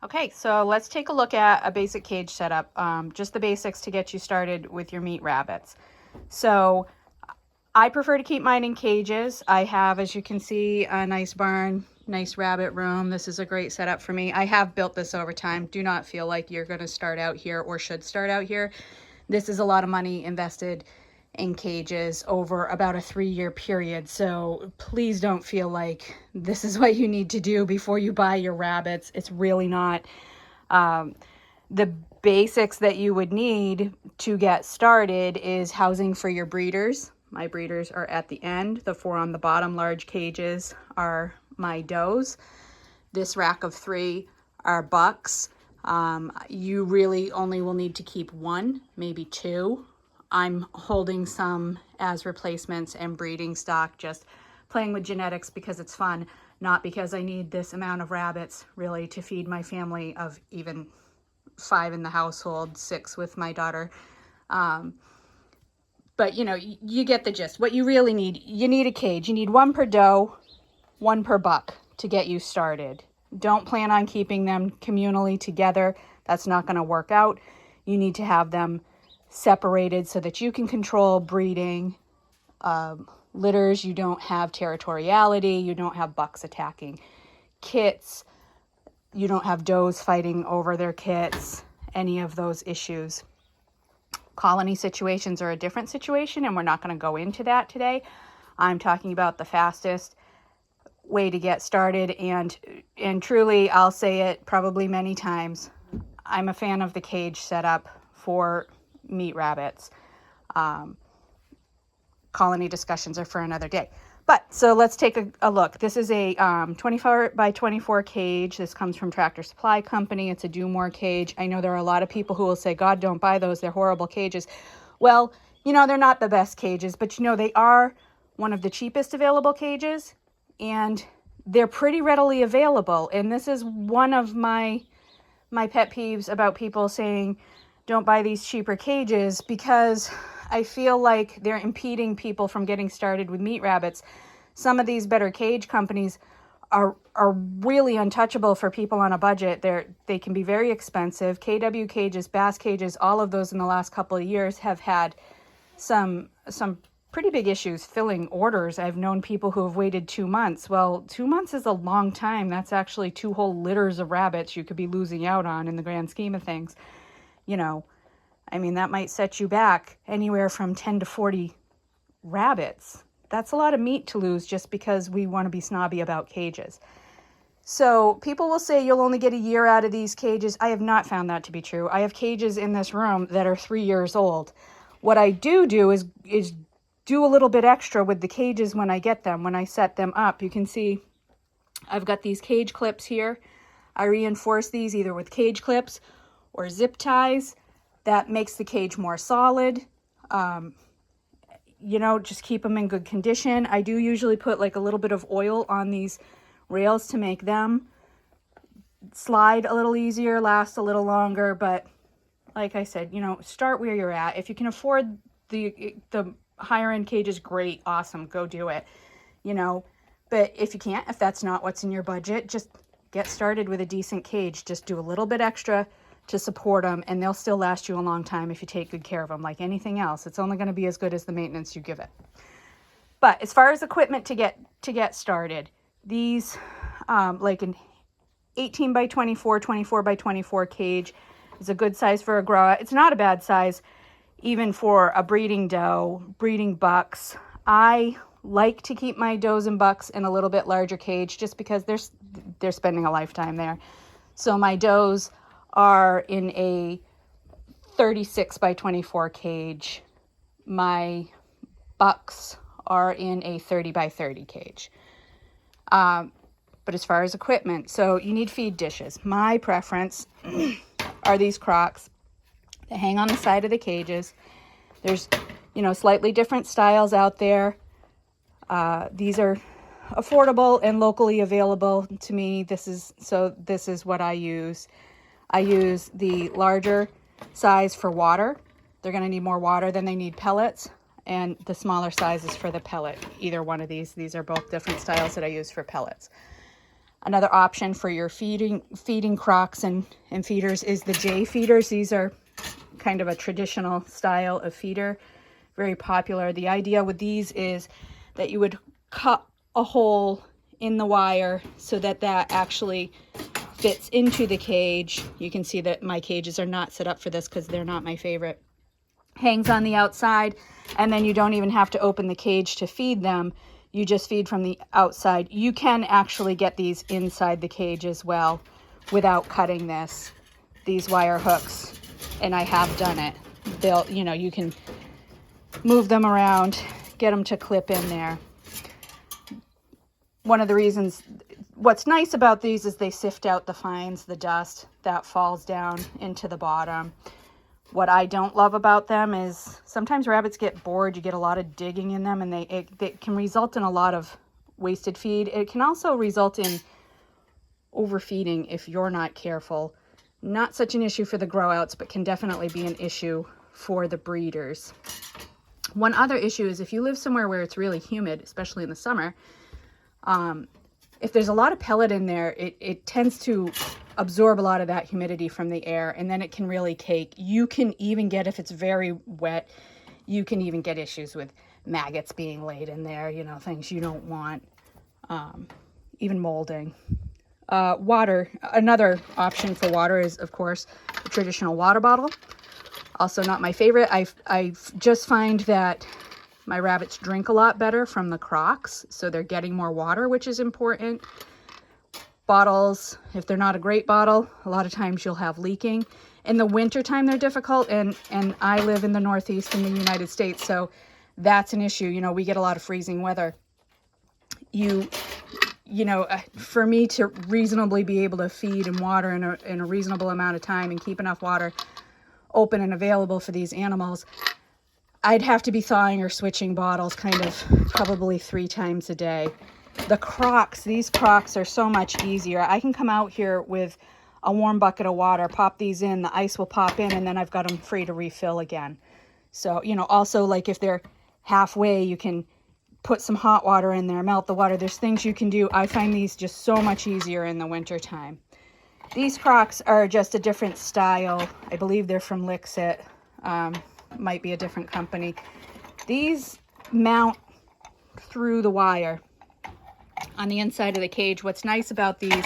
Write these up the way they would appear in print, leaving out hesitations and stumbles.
Okay, so let's take a look at a basic cage setup, just the basics to get you started with your meat rabbits. So I prefer to keep mine in cages. I have, as you can see, a nice barn, nice rabbit room. This is a great setup for me. I have built this over time. Do not feel like you're going to start out here or should start out here. This is a lot of money invested in cages over about a 3-year period. So please don't feel like this is what you need to do before you buy your rabbits. It's really not. The basics that you would need to get started is housing for your breeders. My breeders are at the end. The 4 on the bottom large cages are my does. This rack of 3 are bucks. You really only will need to keep 1, maybe 2. I'm holding some as replacements and breeding stock, just playing with genetics because it's fun, not because I need this amount of rabbits really to feed my family of even 5 in the household, 6 with my daughter. But you know, you get the gist. What you really need, you need a cage. You need 1 per doe, 1 per buck to get you started. Don't plan on keeping them communally together. That's not going to work out. You need to have them separated so that you can control breeding. Litters, you don't have territoriality. You don't have bucks attacking kits. You don't have does fighting over their kits. Any of those issues. Colony situations are a different situation, and we're not going to go into that today. I'm talking about the fastest way to get started, and truly, I'll say it probably many times, I'm a fan of the cage setup for meat rabbits. Colony discussions are for another day. But so let's take a look. This is a 24 by 24 cage. This comes from Tractor Supply Company. It's a Do More cage. I know there are a lot of people who will say, God, don't buy those. They're horrible cages. Well, you know, they're not the best cages, but you know, they are one of the cheapest available cages, and they're pretty readily available. And this is one of my pet peeves about people saying, don't buy these cheaper cages, because I feel like they're impeding people from getting started with meat rabbits. Some of these better cage companies are really untouchable for people on a budget. They can be very expensive. KW cages, Bass cages, all of those in the last couple of years have had some pretty big issues filling orders. I've known people who have waited 2 months. Well, 2 months is a long time. That's actually 2 whole litters of rabbits you could be losing out on in the grand scheme of things. You know, I mean, that might set you back anywhere from 10 to 40 rabbits. That's a lot of meat to lose just because we want to be snobby about cages. So people will say you'll only get a year out of these cages. I have not found that to be true. I have cages in this room that are 3 years old. What I do is do a little bit extra with the cages when I get them, when I set them up. You can see I've got these cage clips here. I reinforce these either with cage clips or zip ties. That makes the cage more solid. You know, just keep them in good condition. I do usually put like a little bit of oil on these rails to make them slide a little easier, last a little longer. But like I said, you know, start where you're at. If you can afford the higher end cages, great, awesome, go do it. You know, but if you can't, if that's not what's in your budget, just get started with a decent cage. Just do a little bit extra to support them, and they'll still last you a long time if you take good care of them. Like anything else, it's only going to be as good as the maintenance you give it. But as far as equipment to get started, these like an 18 by 24, 24 by 24 cage is a good size for a grower. It's not a bad size even for a breeding doe, breeding bucks. I like to keep my does and bucks in a little bit larger cage just because they're spending a lifetime there. So my does are in a 36 by 24 cage. My bucks are in a 30 by 30 cage. But as far as equipment, so you need feed dishes. My preference are these Crocs that hang on the side of the cages. There's, you know, slightly different styles out there. These are affordable and locally available to me. This is what I use. I use the larger size for water. They're going to need more water than they need pellets. And the smaller size is for the pellet. Either one of these. These are both different styles that I use for pellets. Another option for your feeding crocks and feeders is the J feeders. These are kind of a traditional style of feeder, very popular. The idea with these is that you would cut a hole in the wire so that that actually fits into the cage. You can see that my cages are not set up for this because they're not my favorite. Hangs on the outside, and then you don't even have to open the cage to feed them. You just feed from the outside. You can actually get these inside the cage as well without cutting these wire hooks, and I have done it. They'll, you know, you can move them around, get them to clip in there. One of the reasons, what's nice about these is they sift out the fines, the dust that falls down into the bottom. What I don't love about them is sometimes rabbits get bored. You get a lot of digging in them, and it can result in a lot of wasted feed. It can also result in overfeeding if you're not careful. Not such an issue for the grow outs, but can definitely be an issue for the breeders. One other issue is if you live somewhere where it's really humid, especially in the summer, if there's a lot of pellet in there, it tends to absorb a lot of that humidity from the air, and then it can really take, you can even get, if it's very wet, you can even get issues with maggots being laid in there, you know, things you don't want, even molding. Water, another option for water is, of course, a traditional water bottle. Also not my favorite. I just find that my rabbits drink a lot better from the crocks, so they're getting more water, which is important. Bottles, if they're not a great bottle, a lot of times you'll have leaking. In the winter time, they're difficult, and I live in the Northeast in the United States, so that's an issue. You know, we get a lot of freezing weather. You know, for me to reasonably be able to feed and water in a reasonable amount of time and keep enough water open and available for these animals, I'd have to be thawing or switching bottles kind of probably 3 times a day. The crocks, these crocks are so much easier. I can come out here with a warm bucket of water, pop these in, the ice will pop in, and then I've got them free to refill again. So, you know, also like if they're halfway, you can put some hot water in there, melt the water. There's things you can do. I find these just so much easier in the winter time. These crocks are just a different style. I believe they're from Lixit. Might be a different company. These mount through the wire on the inside of the cage. What's nice about these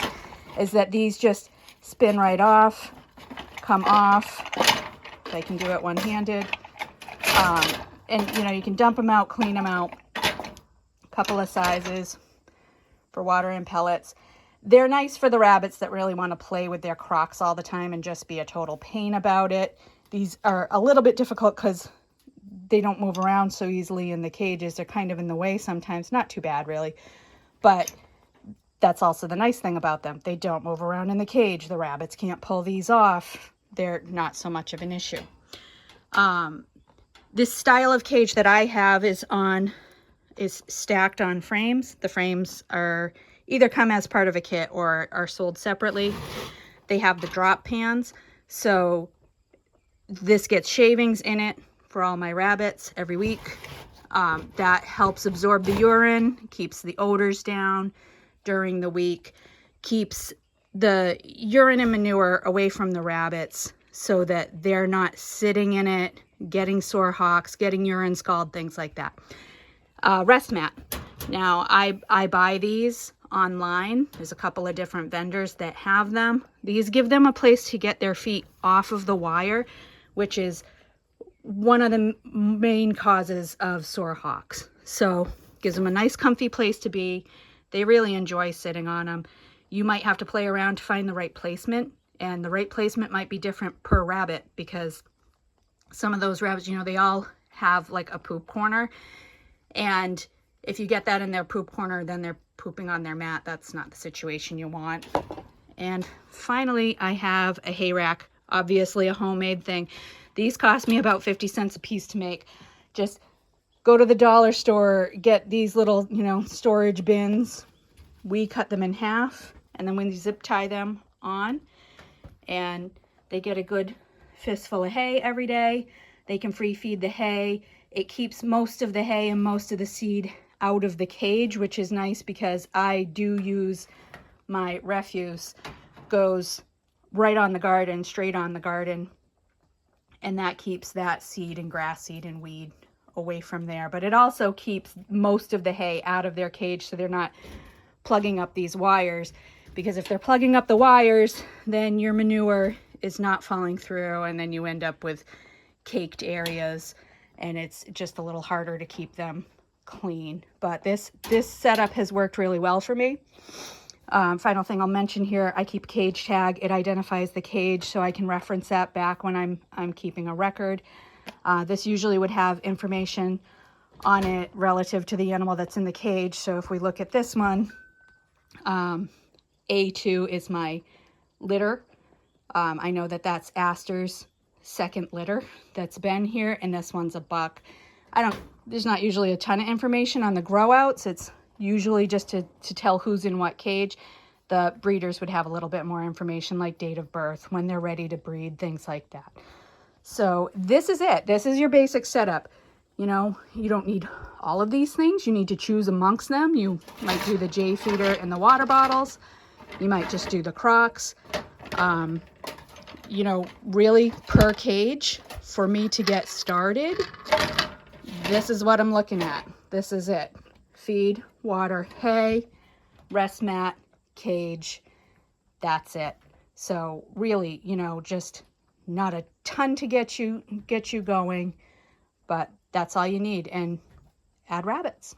is that these just spin right off, come off. I can do it one-handed. And you know, you can dump them out, clean them out. A couple of sizes for water and pellets. They're nice for the rabbits that really want to play with their crocks all the time and just be a total pain about it. These are a little bit difficult because they don't move around so easily in the cages. They're kind of in the way sometimes. Not too bad, really. But that's also the nice thing about them. They don't move around in the cage. The rabbits can't pull these off. They're not so much of an issue. This style of cage that I have is stacked on frames. The frames are either come as part of a kit or are sold separately. They have the drop pans. So this gets shavings in it for all my rabbits every week. That helps absorb the urine, keeps the odors down during the week, keeps the urine and manure away from the rabbits so that they're not sitting in it, getting sore hocks, getting urine scald, things like that. Rest mat. Now, I buy these online. There's a couple of different vendors that have them. These give them a place to get their feet off of the wire, which is one of the main causes of sore hocks. So gives them a nice comfy place to be. They really enjoy sitting on them. You might have to play around to find the right placement, and the right placement might be different per rabbit because some of those rabbits, you know, they all have like a poop corner, and if you get that in their poop corner, then they're pooping on their mat. That's not the situation you want. And finally, I have a hay rack, obviously a homemade thing. These cost me about 50 cents a piece to make. Just go to the dollar store, get these little, you know, storage bins. We cut them in half, and then we zip tie them on, and they get a good fistful of hay every day. They can free feed the hay. It keeps most of the hay and most of the seed out of the cage, which is nice because I do use my refuse goes right on the garden, straight on the garden. And that keeps that seed and grass seed and weed away from there. But it also keeps most of the hay out of their cage so they're not plugging up these wires. Because if they're plugging up the wires, then your manure is not falling through, and then you end up with caked areas, and it's just a little harder to keep them clean. But this setup has worked really well for me. Final thing I'll mention here, I keep a cage tag. It identifies the cage so I can reference that back when I'm keeping a record. This usually would have information on it relative to the animal that's in the cage. So if we look at this one, A2 is my litter. I know that that's Astor's second litter that's been here, and this one's a buck. There's not usually a ton of information on the grow outs. It's usually just to tell who's in what cage. The breeders would have a little bit more information, like date of birth, when they're ready to breed, things like that. So this is it. This is your basic setup. You know, you don't need all of these things. You need to choose amongst them. You might do the J feeder and the water bottles. You might just do the crocks. You know, really per cage, for me to get started, this is what I'm looking at. This is it. Feed, water, hay, rest mat, cage. That's it. So really, you know, just not a ton to get you going, but that's all you need. And add rabbits.